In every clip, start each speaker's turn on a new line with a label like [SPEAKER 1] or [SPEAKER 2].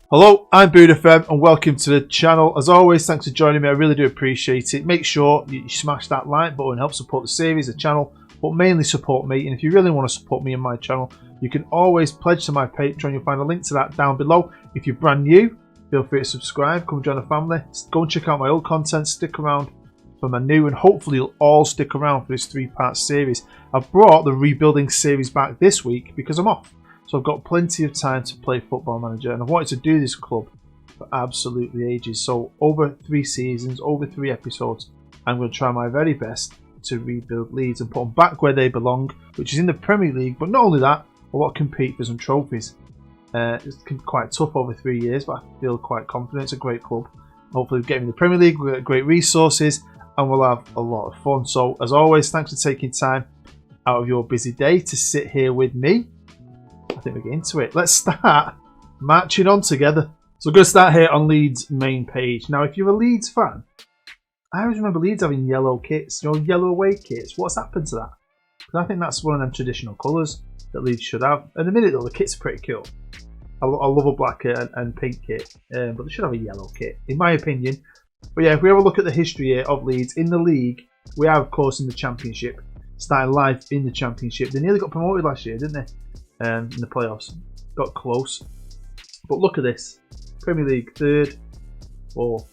[SPEAKER 1] Hello, I'm Bood FM and welcome to the channel. As always, thanks for joining me. I really do appreciate it. Make sure you smash that like button, help support the series, the channel, but mainly support me. And if you really want to support me and my channel, you can always pledge to my Patreon. You'll find a link to that down below. If you're brand new, feel free to subscribe, come join the family. Go and check out my old content, stick around for my new, and hopefully you'll all stick around for this 3-part series. I've brought the rebuilding series back this week because I'm off. So I've got plenty of time to play Football Manager, and I've wanted to do this club for absolutely ages. So over 3 seasons, over 3 episodes, I'm going to try my very best to rebuild Leeds and put them back where they belong, which is in the Premier League. But not only that, I want to compete for some trophies. It's quite tough over 3 years, but I feel quite confident. It's a great club. Hopefully we'll get in the Premier League, we'll get great resources, and we'll have a lot of fun. So as always, thanks for taking time out of your busy day to sit here with me. I think we get into it. Let's start marching on together. So we're going to start here on Leeds' main page. Now, if you're a Leeds fan, I always remember Leeds having yellow kits, you know, yellow away kits. What's happened to that? Because I think that's one of them traditional colours that Leeds should have. In a minute, though, the kit's pretty cool. I love a black and pink kit, but they should have a yellow kit, in my opinion. But yeah, if we have a look at the history here of Leeds in the league, we are, of course, in the Championship, starting life in the Championship. They nearly got promoted last year, didn't they? In the playoffs, got close, but look at this: Premier League 3rd, 4th,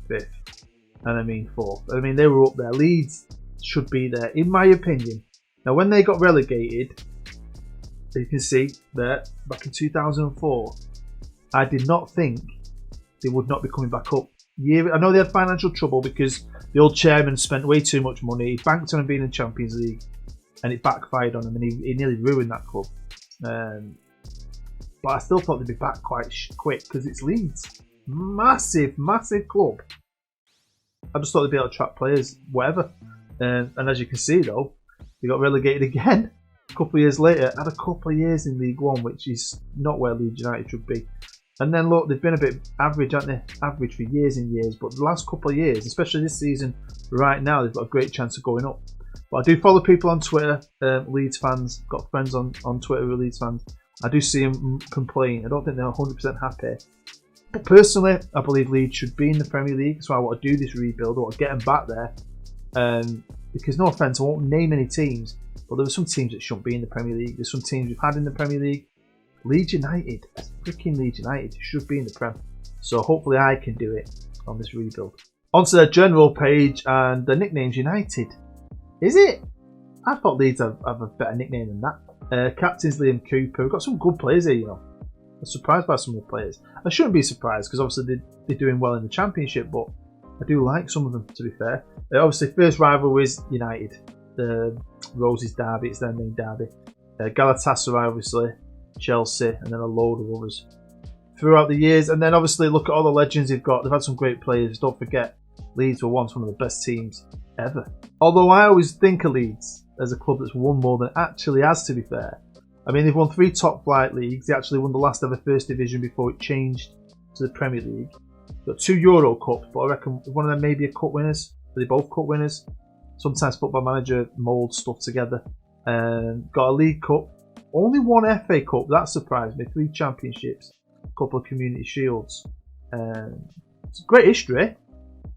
[SPEAKER 1] 5th, and I mean 4th. I mean, they were up there. Leeds should be there, in my opinion. Now, when they got relegated, you can see there back in 2004, I did not think they would not be coming back up. I know they had financial trouble because the old chairman spent way too much money. He banked on them being in the Champions League, and it backfired on him, and he nearly ruined that club. But I still thought they'd be back quite quick because it's Leeds. Massive club. I just thought they'd be able to attract players, whatever. And as you can see, though, they got relegated again a couple of years later. Had a couple of years in League One, which is not where Leeds United should be. And then look, they've been a bit average, haven't they? Average for years and years. But the last couple of years, especially this season, right now, they've got a great chance of going up. But I do follow people on Twitter, Leeds fans. Got friends on Twitter who are Leeds fans. I do see them complain. I don't think they're 100% happy. But personally, I believe Leeds should be in the Premier League. That's why I want to do this rebuild. I want to get them back there. Because no offence, I won't name any teams. But there are some teams that shouldn't be in the Premier League. There's some teams we've had in the Premier League. Leeds United, freaking Leeds United, should be in the Prem. So hopefully I can do it on this rebuild. Onto their general page, and the nickname's United. Is it? I thought Leeds have a better nickname than that. Captain's Liam Cooper. We've got some good players here, you know. I'm surprised by some of the players. I shouldn't be surprised because obviously they're doing well in the Championship, but I do like some of them, to be fair. Obviously, first rival is United. Rose's derby, it's their main derby. Galatasaray, obviously. Chelsea, and then a load of others throughout the years. And then obviously look at all the legends they've got. They've had some great players. Don't forget, Leeds were once one of the best teams ever. Although I always think of Leeds as a club that's won more than it actually has, to be fair. I mean, they've won 3 top flight leagues. They actually won the last ever First Division before it changed to the Premier League. Got 2 Euro Cups, but I reckon one of them may be a cup winners. Are they both cup winners? Sometimes Football Manager moulds stuff together. Got a League Cup. Only 1 FA Cup, that surprised me. 3 championships, a couple of community shields. It's a great history.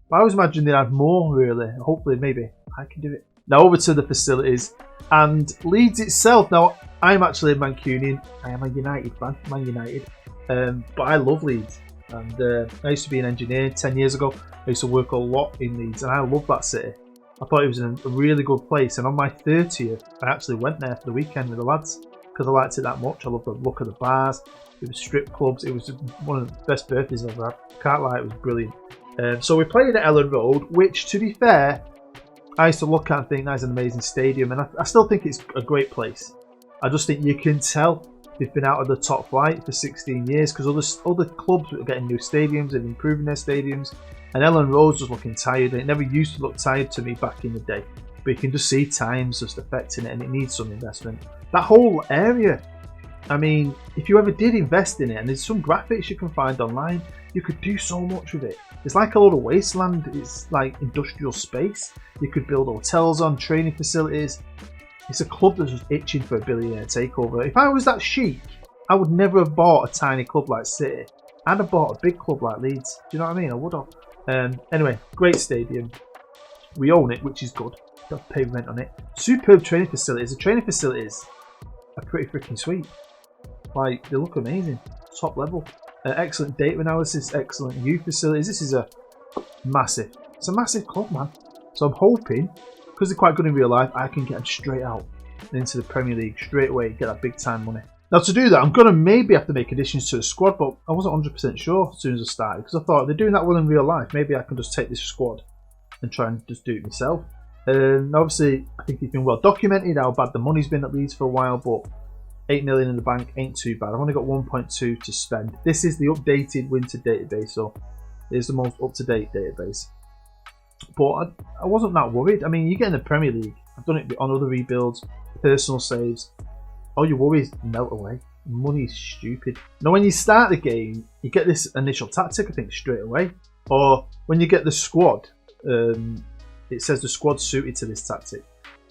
[SPEAKER 1] But I always imagined they'd have more, really. Hopefully, maybe I can do it. Now over to the facilities and Leeds itself. Now I'm actually a Mancunian. I am a United fan, Man United. But I love Leeds. And I used to be an engineer 10 years ago. I used to work a lot in Leeds, and I love that city. I thought it was a really good place. And on my 30th, I actually went there for the weekend with the lads, because I liked it that much. I loved the look of the bars. It was strip clubs. It was one of the best birthdays I've ever had. Can't lie, it was brilliant. So we played at Ellen Road, which, to be fair, I used to look at and think that's an amazing stadium, and I still think it's a great place. I just think you can tell they've been out of the top flight for 16 years because other clubs are getting new stadiums and improving their stadiums, and Ellen Road's just looking tired, and it never used to look tired to me back in the day. But you can just see times just affecting it, and it needs some investment. That whole area, I mean, if you ever did invest in it, and there's some graphics you can find online, you could do so much with it. It's like a lot of wasteland. It's like industrial space. You could build hotels on, training facilities. It's a club that's just itching for a billionaire takeover. If I was that chic, I would never have bought a tiny club like City. I'd have bought a big club like Leeds. Do you know what I mean? I would have. Anyway, great stadium. We own it, which is good. Got pavement on it. Superb training facilities. The training facilities are pretty freaking sweet. Like, they look amazing. Top level. Excellent data analysis. Excellent youth facilities. This is a massive. It's a massive club, man. So I'm hoping, because they're quite good in real life, I can get them straight out into the Premier League straight away. Get that big time money. Now to do that, I'm going to maybe have to make additions to the squad, but I wasn't 100% sure as soon as I started, because I thought if they're doing that well in real life, maybe I can just take this squad and try and just do it myself. Obviously, I think it's been well documented how bad the money's been at Leeds for a while, but 8 million in the bank ain't too bad. I've only got 1.2 to spend. This is the updated winter database, so it's the most up-to-date database. But I wasn't that worried. I mean, you get in the Premier League. I've done it on other rebuilds, personal saves. All your worries melt away. Money's stupid. Now, when you start the game, you get this initial tactic, I think, straight away. Or when you get the squad, it says the squad's suited to this tactic.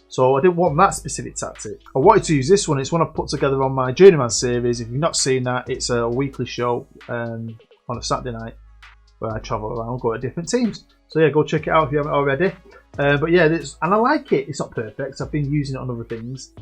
[SPEAKER 1] So I didn't want that specific tactic. I wanted to use this one. It's one I've put together on my Journeyman series. If you've not seen that, it's a weekly show on a Saturday night where I travel around, go to different teams. So yeah, go check it out if you haven't already. But yeah, and I like it. It's not perfect. I've been using it on other things.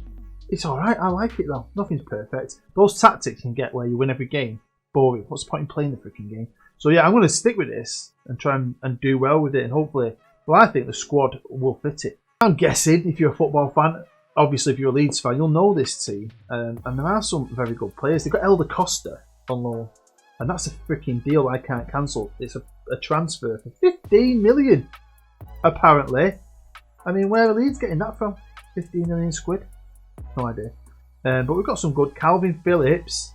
[SPEAKER 1] It's alright, I like it though. Nothing's perfect. Those tactics can get where you win every game. Boring. What's the point in playing the freaking game? So yeah, I'm going to stick with this and try and do well with it. And hopefully, well, I think the squad will fit it. I'm guessing if you're a football fan, obviously if you're a Leeds fan, you'll know this team. And there are some very good players. They've got Elder Costa on loan. And that's a freaking deal I can't cancel. It's a transfer for 15 million, apparently. I mean, where are Leeds getting that from? 15 million quid? No idea. But we've got some good. Calvin Phillips.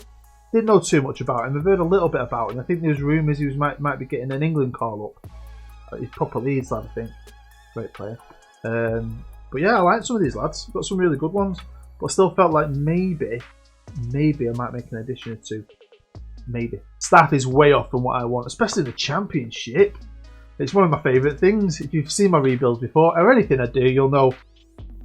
[SPEAKER 1] Didn't know too much about him. I've heard a little bit about him. I think there's rumours he might be getting an England call up. He's proper Leeds lad, I think. Great player. But yeah, I like some of these lads. Got some really good ones. But I still felt like maybe I might make an addition or two. Maybe. Staff is way off from what I want, especially the Championship. It's one of my favourite things. If you've seen my rebuilds before, or anything I do, you'll know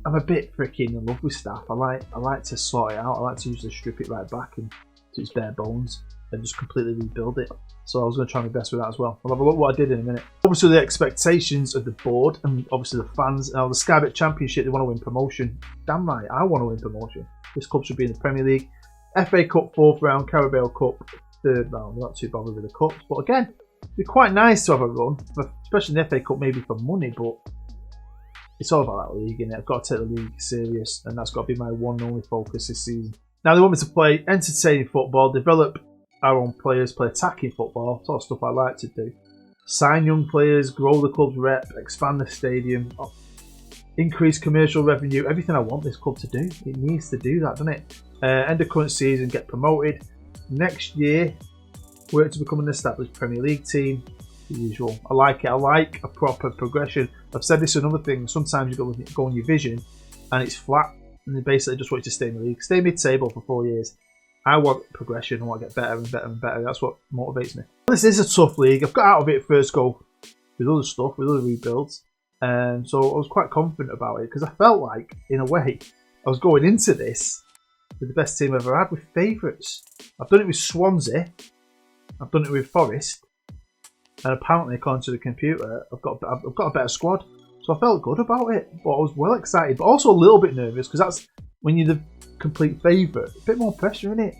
[SPEAKER 1] I'm a bit freaking in love with staff. I like to sort it out. I like to usually strip it right back and to its bare bones and just completely rebuild it. So I was going to try my best with that as well. I'll have a look what I did in a minute. Obviously the expectations of the board and obviously the fans. Now the Sky Bet Championship, they want to win promotion. Damn right, I want to win promotion. This club should be in the Premier League. FA Cup 4th round, Carabao Cup 3rd round. I'm not too bothered with the cups. But again, it'd be quite nice to have a run, especially in the FA Cup maybe for money, but it's all about that league, innit? I've got to take the league serious, and that's got to be my one and only focus this season. Now they want me to play entertaining football, develop our own players, play attacking football, sort of stuff I like to do. Sign young players, grow the club's rep, expand the stadium, increase commercial revenue, everything I want this club to do. It needs to do that, doesn't it? End of current season, get promoted. Next year, work to become an established Premier League team. The usual. I like it. I like a proper progression. I've said this in other things. Sometimes you go on your vision and it's flat, and they basically just want you to stay in the league. Stay mid-table for 4 years. I want progression. I want to get better and better and better. That's what motivates me. This is a tough league. I've got out of it first go with other stuff, with other rebuilds. So I was quite confident about it because I felt like, in a way, I was going into this with the best team I've ever had, with favourites. I've done it with Swansea. I've done it with Forest. And apparently, according to the computer, I've got a better squad. So I felt good about it. But I was well excited, but also a little bit nervous because that's when you're the complete favourite. A bit more pressure in it.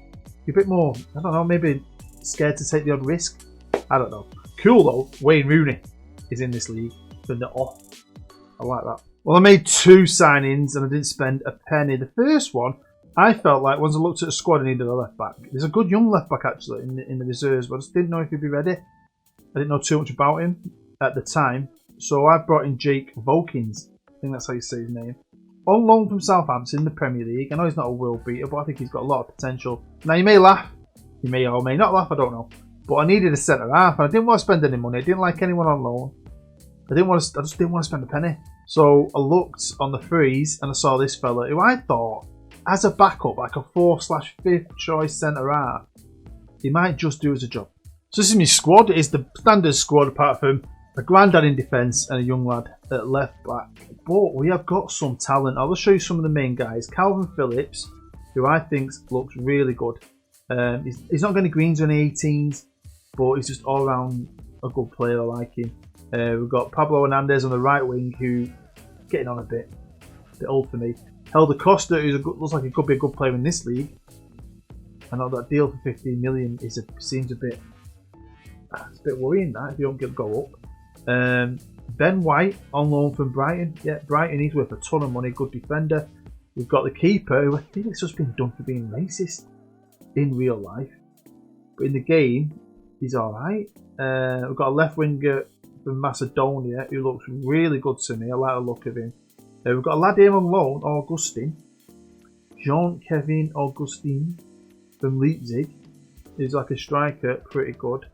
[SPEAKER 1] You're a bit more, I don't know, maybe scared to take the odd risk. I don't know. Cool though, Wayne Rooney is in this league. Turned it off. I like that. Well, I made 2 signings and I didn't spend a penny. The first one, I felt like once I looked at the squad, I needed a left back. There's a good young left back actually in the reserves, but I just didn't know if he'd be ready. I didn't know too much about him at the time, so I brought in Jake Volkins. I think that's how you say his name. On loan from Southampton in the Premier League. I know he's not a world beater, but I think he's got a lot of potential. Now, you may laugh. You may or may not laugh, I don't know. But I needed a centre-half, and I didn't want to spend any money. I didn't like anyone on loan. I just didn't want to spend a penny. So I looked on the freeze, and I saw this fella, who I thought, as a backup, like a 4/5th choice centre-half, he might just do as a job. So this is my squad. It is the standard squad apart from a granddad in defence and a young lad at left back. But we have got some talent. I'll just show you some of the main guys. Calvin Phillips, who I think looks really good. He's not got any greens or any 18s. but he's just all around a good player. I like him. We've got Pablo Hernandez on the right wing, who getting on a bit old for me. Helder Costa, who looks like he could be a good player in this league. I know that deal for 15 million seems a bit worrying. That if you don't go up. Ben White on loan from Brighton. Yeah, Brighton, he's worth a ton of money. Good defender. We've got the keeper, who I think it's just been done for being racist in real life, but in the game, he's all right. We've got a left winger from Macedonia who looks really good to me. I like the look of him. We've got a lad here on loan, Augustin. Jean-Kevin Augustin from Leipzig. He's like a striker, pretty good.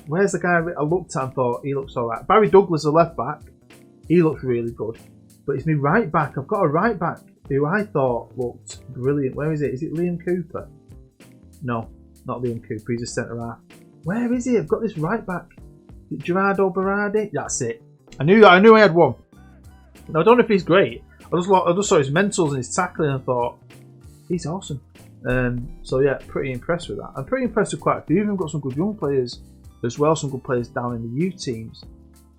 [SPEAKER 1] Where's the guy I looked at and thought he looks alright? Barry Douglas, the left back. He looks really good. But it's me right back. I've got a right back who I thought looked brilliant. Where is it? Is it Liam Cooper? No, not Liam Cooper. He's a centre half. Where is he? I've got this right back. Is it Gerardo Berardi? That's it. I knew I had one. Now, I don't know if he's great. I just saw his mentals and his tackling and thought, he's awesome. So yeah, pretty impressed with that. I'm pretty impressed with quite a few of them. Got some good young players as well, some good players down in the youth teams.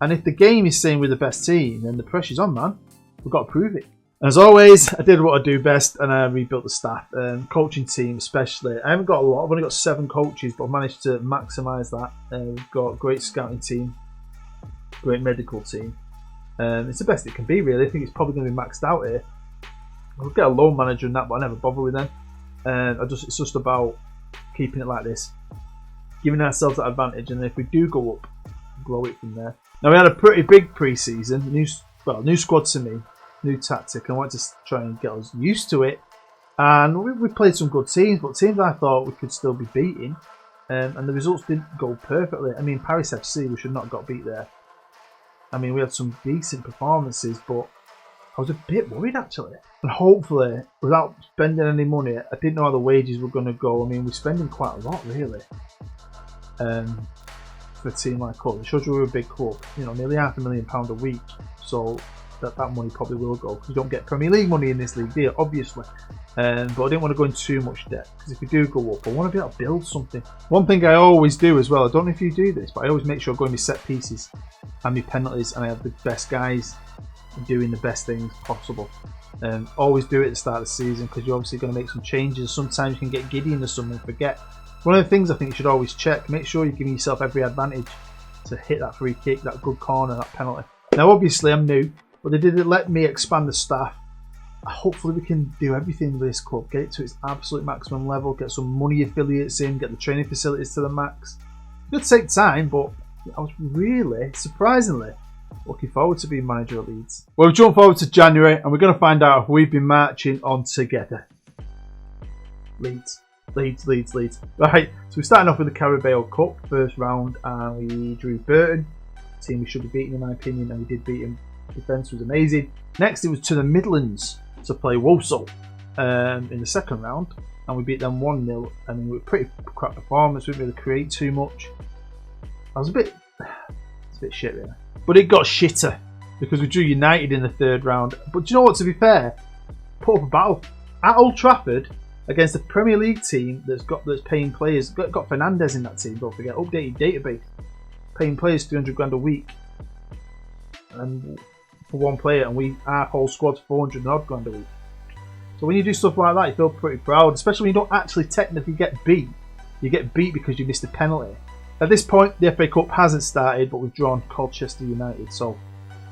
[SPEAKER 1] And if the game is saying we're the best team, then the pressure's on, man. We've got to prove it. As always, I did what I do best, and I rebuilt the staff, coaching team especially. I haven't got a lot. I've only got 7 coaches, but I've managed to maximise that. We've got a great scouting team, great medical team. It's the best it can be, really. I think it's probably going to be maxed out here. We'll get a loan manager and that, but I never bother with them. It's just about keeping it like this, giving ourselves that advantage, and if we do go up, grow it from there. Now, we had a pretty big pre-season, new squad to me, new tactic. I wanted to try and get us used to it, and we played some good teams, but teams I thought we could still be beating, and the results didn't go perfectly. I mean, Paris FC, we should not have got beat there. I mean, we had some decent performances, but I was a bit worried actually. And hopefully, without spending any money, I didn't know how the wages were going to go. I mean, we're spending quite a lot, really, for a team like us. It shows you we're a big club. You know, nearly £500,000 a week. So that money probably will go, because you don't get Premier League money in this league, do you? Obviously. But I didn't want to go in too much debt, because if we do go up, I want to be able to build something. One thing I always do as well, I don't know if you do this, but I always make sure I go in my set pieces and my penalties, and I have the best guys doing the best things possible. Always do it at the start of the season, because you're obviously going to make some changes. Sometimes you can get giddy in the summer and forget. One of the things I think you should always check, make sure you're giving yourself every advantage to hit that free kick, that good corner, that penalty. Now obviously I'm new, but they did let me expand the staff. Hopefully we can do everything with this club, get it to its absolute maximum level, get some money affiliates in, get the training facilities to the max. It'll take time, but I was really, surprisingly, looking forward to being manager at Leeds. Well, we jump forward to January, and we're going to find out if we've been marching on together. Leeds. Right, so we're starting off with the Carabao Cup, first round, and we drew Burton, a team we should be beating in my opinion, and we did beat them. Defence was amazing. Next, it was to the Midlands to play Walsall in the second round, and we beat them 1-0. I mean, we were pretty crap performance, we didn't really create too much. It's a bit shit, really. But it got shitter because we drew United in the third round. But do you know what? To be fair, put up a battle at Old Trafford against a Premier League team that's paying players. Got Fernandez in that team. Don't forget, updated database, paying players 300 grand a week, and for one player, and our whole squad's 400 odd grand a week. So when you do stuff like that, you feel pretty proud, especially when you don't actually technically get beat. You get beat because you missed a penalty. At this point, the FA Cup hasn't started, but we've drawn Colchester United. So,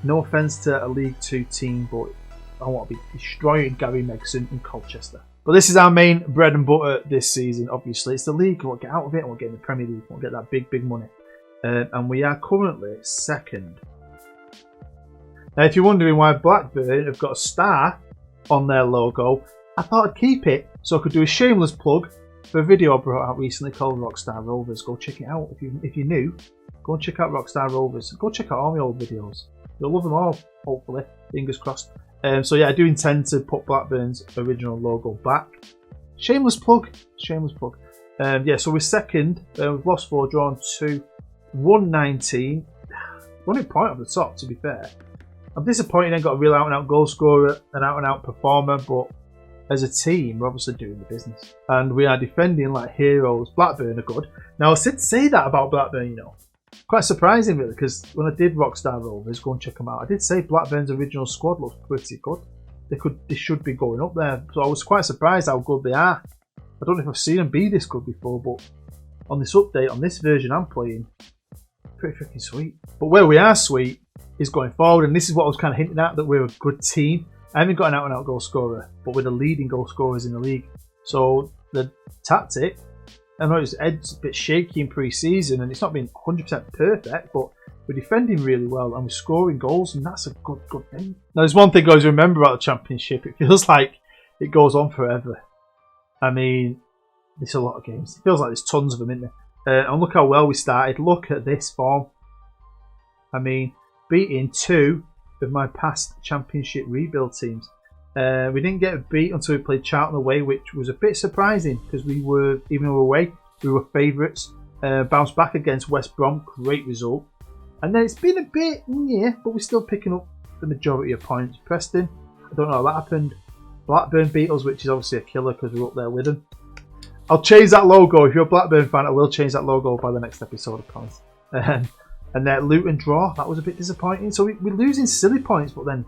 [SPEAKER 1] no offence to a League 2 team, but I want to be destroying Gary Megson in Colchester. But this is our main bread and butter this season, obviously. It's the league. We want to get out of it, and we'll get in the Premier League. We want to get that big money. And we are currently second. Now, if you're wondering why Blackburn have got a star on their logo, I thought I'd keep it so I could do a shameless plug for a video I brought out recently called Rockstar Rovers. Go check it out if you're new. Go and check out Rockstar Rovers. Go check out all my old videos. You'll love them all, hopefully. Fingers crossed. So yeah, I do intend to put Blackburn's original logo back. Shameless plug. Yeah, so we're second. We've lost 4, drawn 2, won 19. Running point off the top, to be fair. I'm disappointed I ain't got a real out-and-out goal scorer, an out-and-out performer, but as a team, we're obviously doing the business. And we are defending like heroes. Blackburn are good. Now, I did say that about Blackburn, you know. Quite surprising, really, because when I did Rockstar Rovers, go and check them out, I did say Blackburn's original squad looks pretty good. They should be going up there. So I was quite surprised how good they are. I don't know if I've seen them be this good before, but on this update, on this version I'm playing, pretty freaking sweet. But where we are sweet is going forward, and this is what I was kind of hinting at, that we're a good team. I haven't got an out-and-out goal scorer, but we're the leading goal scorers in the league. So the tactic, I know it's a bit shaky in pre-season, and it's not been 100% perfect, but we're defending really well, and we're scoring goals, and that's a good thing. Now, there's one thing I always remember about the Championship. It feels like it goes on forever. I mean, there's a lot of games. It feels like there's tons of them, isn't there? And look how well we started. Look at this form. I mean, beating 2 of my past Championship rebuild teams. We didn't get beat until we played Charlton away, which was a bit surprising because we were, even though we were away, we were favourites. Bounced back against West Brom, great result. And then it's been a bit, yeah, but we're still picking up the majority of points. Preston, I don't know how that happened. Blackburn beat us, which is obviously a killer because we're up there with them. I'll change that logo. If you're a Blackburn fan, I will change that logo by the next episode, I promise. And that Luton draw, that was a bit disappointing. So we're losing silly points, but then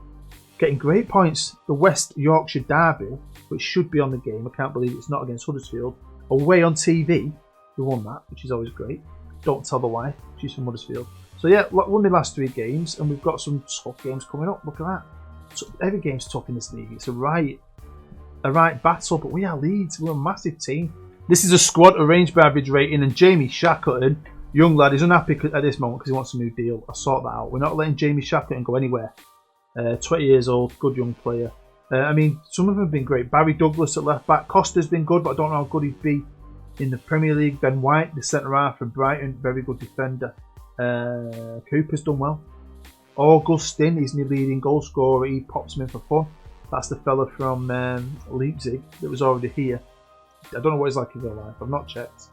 [SPEAKER 1] getting great points. The West Yorkshire derby, which should be on the game. I can't believe it's not against Huddersfield. Away on TV, we won that, which is always great. Don't tell the wife, she's from Huddersfield. So yeah, won the last 3 games, and we've got some tough games coming up. Look at that. So every game's tough in this league. It's a right battle, but we are Leeds. We're a massive team. This is a squad arranged by average rating, and Jamie Shackleton, young lad, is unhappy at this moment because he wants a new deal. I'll sort that out. We're not letting Jamie Shackleton go anywhere. 20 years old, good young player. I mean, some of them have been great. Barry Douglas at left back. Costa's been good, but I don't know how good he'd be in the Premier League. Ben White, the centre half from Brighton, very good defender. Cooper's done well. Augustin, he's my leading goal scorer. He pops him in for fun. That's the fella from Leipzig that was already here. I don't know what he's like in real life. I've not checked.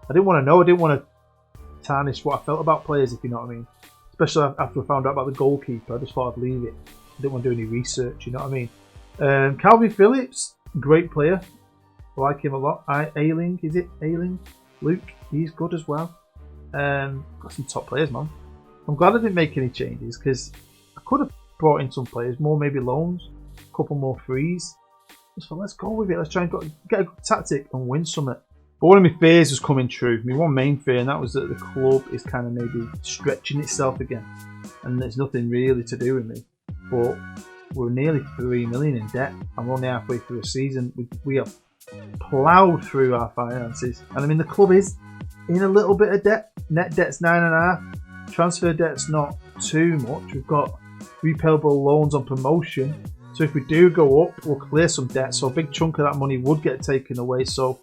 [SPEAKER 1] I didn't want to know. I didn't want to tarnish what I felt about players, if you know what I mean. Especially after I found out about the goalkeeper. I just thought I'd leave it. I didn't want to do any research, you know what I mean. Calvin Phillips, great player. I like him a lot. Ayling, is it? Ayling? Luke, he's good as well. Got some top players, man. I'm glad I didn't make any changes because I could have brought in some players, more maybe loans, a couple more frees. So let's go with it. Let's try and get a good tactic and win something. But one of my fears was coming true. My one main fear, and that was that the club is kind of maybe stretching itself again. And there's nothing really to do with me. But we're nearly 3 million in debt. I'm only halfway through a season. We have ploughed through our finances. And I mean, the club is in a little bit of debt. Net debt's 9.5. Transfer debt's not too much. We've got repayable loans on promotion. So if we do go up, we'll clear some debt. So a big chunk of that money would get taken away. So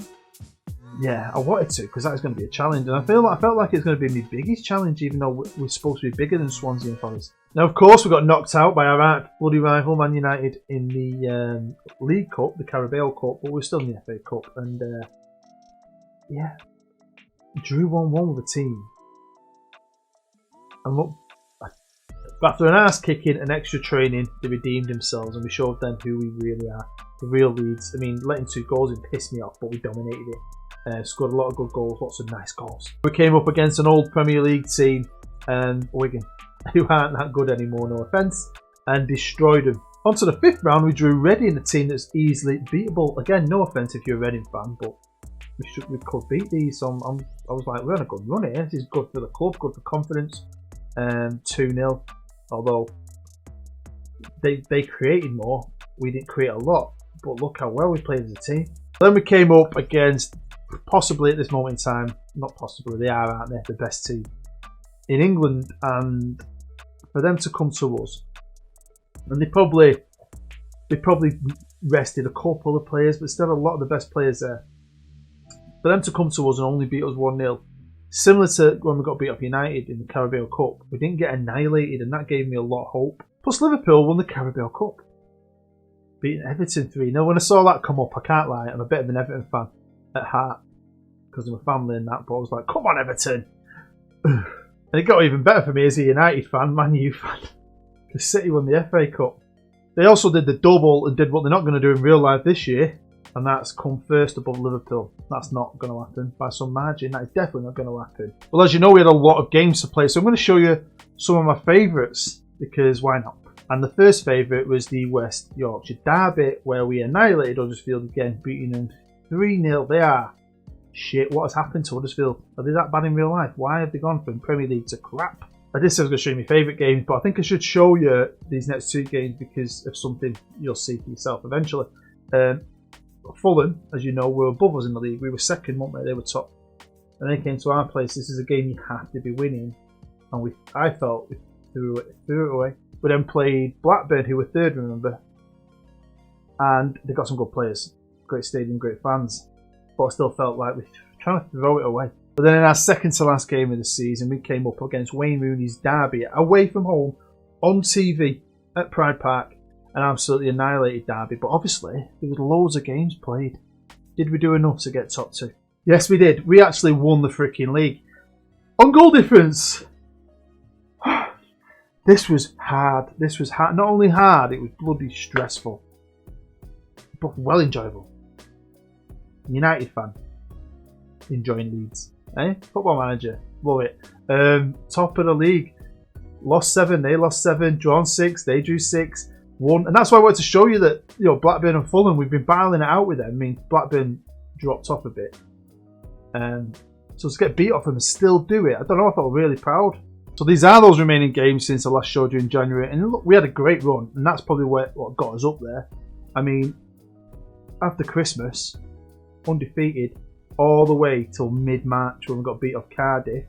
[SPEAKER 1] yeah, I wanted to because that was going to be a challenge. And I felt like it's going to be my biggest challenge, even though we're supposed to be bigger than Swansea and Forest. Now, of course, we got knocked out by our bloody rival Man United in the League Cup, the Carabao Cup, but we're still in the FA Cup. And yeah, drew 1-1 with the team. And look, after an ass kicking and extra training, they redeemed themselves and we showed them who we really are. The real Leeds. I mean, letting 2 goals in pissed me off, but we dominated it. Scored a lot of good goals, lots of nice goals. We came up against an old Premier League team, Wigan, who aren't that good anymore, no offence, and destroyed them. On to the 5th round, we drew Reading, a team that's easily beatable. Again, no offence if you're a Reading fan, but we could beat these. So I was like, we're on a good run here. This is good for the club, good for confidence. 2-0. Although they created more, we didn't create a lot. But look how well we played as a team. Then we came up against, possibly at this moment in time, not possibly, they are, aren't they, the best team in England. And for them to come to us, and they probably rested a couple of players, but still a lot of the best players there. For them to come to us and only beat us 1-0, similar to when we got beat up United in the Carabao Cup, we didn't get annihilated, and that gave me a lot of hope. Plus Liverpool won the Carabao Cup, beating Everton 3-0. When I saw that come up, I can't lie, I'm a bit of an Everton fan at heart because of my family and that, but I was like, come on Everton. And it got even better for me as a United fan, Man U fan. The City won the FA Cup. They also did the double and did what they're not going to do in real life this year. and that's come first above Liverpool. That's not going to happen by some margin. That is definitely not going to happen. Well, as you know, we had a lot of games to play, so I'm going to show you some of my favourites, because why not? And the first favourite was the West Yorkshire Derby, where we annihilated Huddersfield again, beating them 3-0. They are shit. What has happened to Huddersfield? Are they that bad in real life? Why have they gone from Premier League to crap? I did say I was going to show you my favourite games, but I think I should show you these next two games because of something you'll see for yourself eventually. Fulham, as you know, were above us in the league. We were second, weren't we? They were top. And they came to our place. This is a game you have to be winning. And I felt we threw it away. We then played Blackburn, who were third, remember? And they got some good players. Great stadium, great fans. But I still felt like we were trying to throw it away. But then in our second to last game of the season, we came up against Wayne Rooney's Derby, away from home, on TV, at Pride Park, and absolutely annihilated Derby. But obviously, there was loads of games played. Did we do enough to get top two? Yes, we did. We actually won the freaking league. On goal difference! This was hard. This was hard. Not only hard, it was bloody stressful. But well enjoyable. United fan. Enjoying Leeds. Football Manager. Love it. Top of the league. Lost 7, they lost 7. Drawn 6, they drew 6. 1. And that's why I wanted to show you that, you know, Blackburn and Fulham, we've been battling it out with them. I mean, Blackburn dropped off a bit. So to get beat off them and still do it, I don't know, I felt really proud. So these are those remaining games since I last showed you in January. And look, we had a great run. And that's probably what got us up there. I mean, after Christmas, undefeated all the way till mid-March when we got beat off Cardiff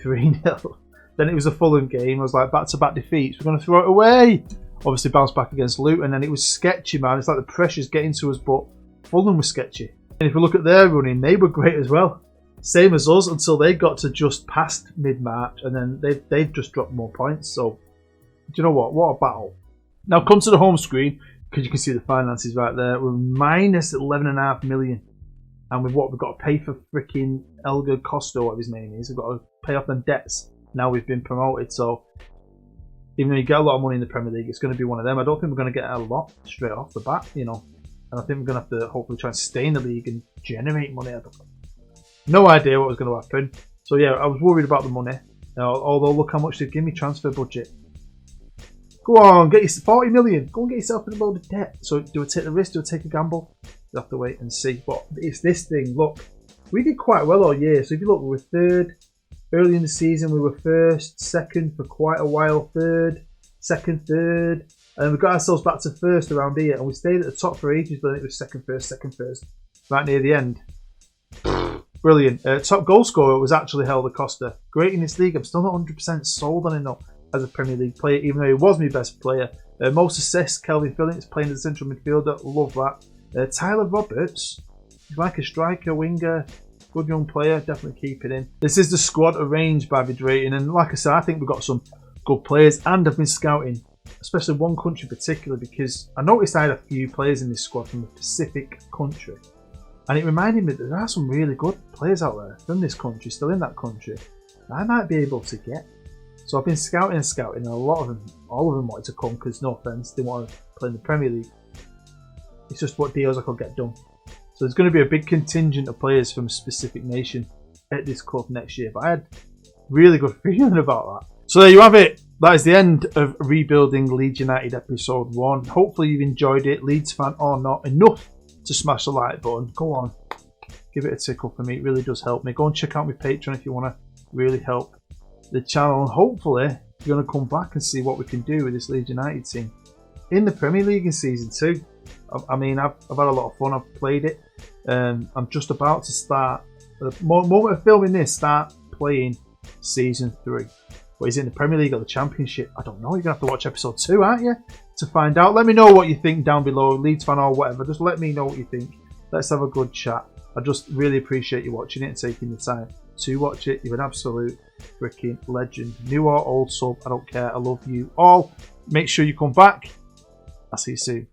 [SPEAKER 1] 3-0. Then it was a Fulham game. I was like, back-to-back defeats. We're going to throw it away. Obviously bounced back against Luton, and it was sketchy, man. It's like the pressure's getting to us, but Fulham was sketchy. And if we look at their running, they were great as well. Same as us until they got to just past mid-March, and then they've just dropped more points. So, do you know what? What a battle. Now come to the home screen, because you can see the finances right there. We're minus 11.5 million. And with what we've got to pay for freaking Elgar Costa, whatever his name is, we've got to pay off them debts. Now we've been promoted, so even though you get a lot of money in the Premier League, it's going to be one of them. I don't think we're going to get a lot straight off the bat, you know. And I think we're going to have to hopefully try and stay in the league and generate money. I don't know. No idea what was going to happen. So yeah, I was worried about the money. Although look how much they've given me transfer budget. Go on, get your 40 million. Go and get yourself in a load of debt. So do I take the risk? Do I take a gamble? We'll have to wait and see. But it's this thing. Look, we did quite well all year. So if you look, we were third. Early in the season, we were first, second for quite a while, third, second, third. And we got ourselves back to first around here. And we stayed at the top for ages, but it was second, first, right near the end. Brilliant. Top goal scorer was actually Helder Costa. Great in this league. I'm still not 100% sold on him though as a Premier League player, even though he was my best player. Most assists, Kelvin Phillips playing as a central midfielder. Love that. Tyler Roberts, he's like a striker, winger. Good young player, definitely keep it in. This is the squad arranged by Vidrating, and like I said, I think we've got some good players, and I've been scouting, especially one country in particular, because I noticed I had a few players in this squad from a Pacific country, and it reminded me that there are some really good players out there from this country, still in that country, that I might be able to get. So I've been scouting, and a lot of them, all of them wanted to come, because no offence, they want to play in the Premier League. It's just what deals I could get done. So there's going to be a big contingent of players from a specific nation at this club next year. But I had really good feeling about that. So there you have it. That is the end of Rebuilding Leeds United episode 1. Hopefully you've enjoyed it, Leeds fan or not, enough to smash the like button. Go on, give it a tickle for me. It really does help me. Go and check out my Patreon if you want to really help the channel. And hopefully you're going to come back and see what we can do with this Leeds United team in the Premier League in season 2. I mean, I've had a lot of fun. I've played it. I'm just about to start, the moment of filming this, start playing season 3. But is it in the Premier League or the Championship? I don't know. You're going to have to watch episode 2, aren't you? To find out. Let me know what you think down below, Leeds fan or whatever. Just let me know what you think. Let's have a good chat. I just really appreciate you watching it and taking the time to watch it. You're an absolute freaking legend. New or old sub, I don't care. I love you all. Make sure you come back. I'll see you soon.